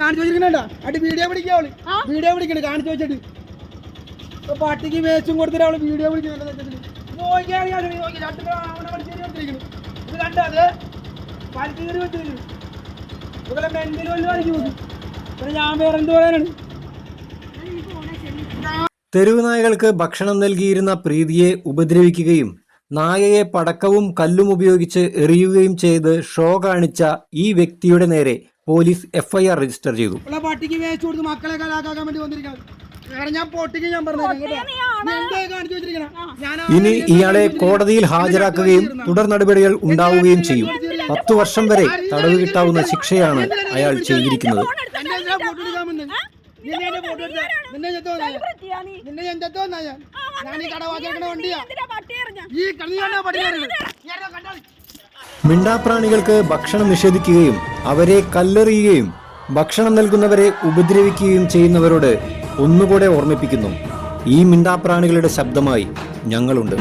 കാണിച്ചു വെച്ചിരിക്കണ അടി video പിടിക്കാവള് video പിടിക്കണ കാണിച്ചു വെച്ചിട്ട് പട്ടിക്ക് വേച്ചും കൊടുത്തിട്ട് അവള് വീഡിയോ പിടിക്കുന്നുണ്ട് ഇത് കണ്ടത് പലിക്കേറി വെച്ചിരിക്കുന്നു ഇതുപോലെ മെന്റിൽ വല്ല കളിക്ക് പോകും പിന്നെ ഞാൻ വേറെ എന്ത് പറയാനാണ്. തെരുവ് നായകൾക്ക് ഭക്ഷണം നൽകിയിരുന്ന പ്രീതിയെ ഉപദ്രവിക്കുകയും നായയെ പടക്കവും കല്ലും ഉപയോഗിച്ച് എറിയുകയും ചെയ്ത് ഷോ കാണിച്ച ഈ വ്യക്തിയുടെ നേരെ പോലീസ് FIR രജിസ്റ്റർ ചെയ്തു. പട്ടിക്ക് വേച്ചു കൊടുത്ത് മക്കളെ കലാക്കാൻ വേണ്ടി വന്നിരിക്കുന്നത്. ഇനി ഇയാളെ കോടതിയിൽ ഹാജരാക്കുകയും തുടർ നടപടികൾ ഉണ്ടാവുകയും ചെയ്യും. 10 വർഷം വരെ തടവ് കിട്ടാവുന്ന ശിക്ഷയാണ് അയാൾ ചെയ്തിരിക്കുന്നത്. മിണ്ടാപ്രാണികൾക്ക് ഭക്ഷണം നിഷേധിക്കുകയും അവരെ കല്ലെറിയുകയും ഭക്ഷണം നൽകുന്നവരെ ഉപദ്രവിക്കുകയും ചെയ്യുന്നവരോട് ഒന്നുകൂടെ ഓർമ്മിപ്പിക്കുന്നു, ഈ മിണ്ടാപ്രാണികളുടെ ശബ്ദമായി ഞങ്ങളുണ്ട്.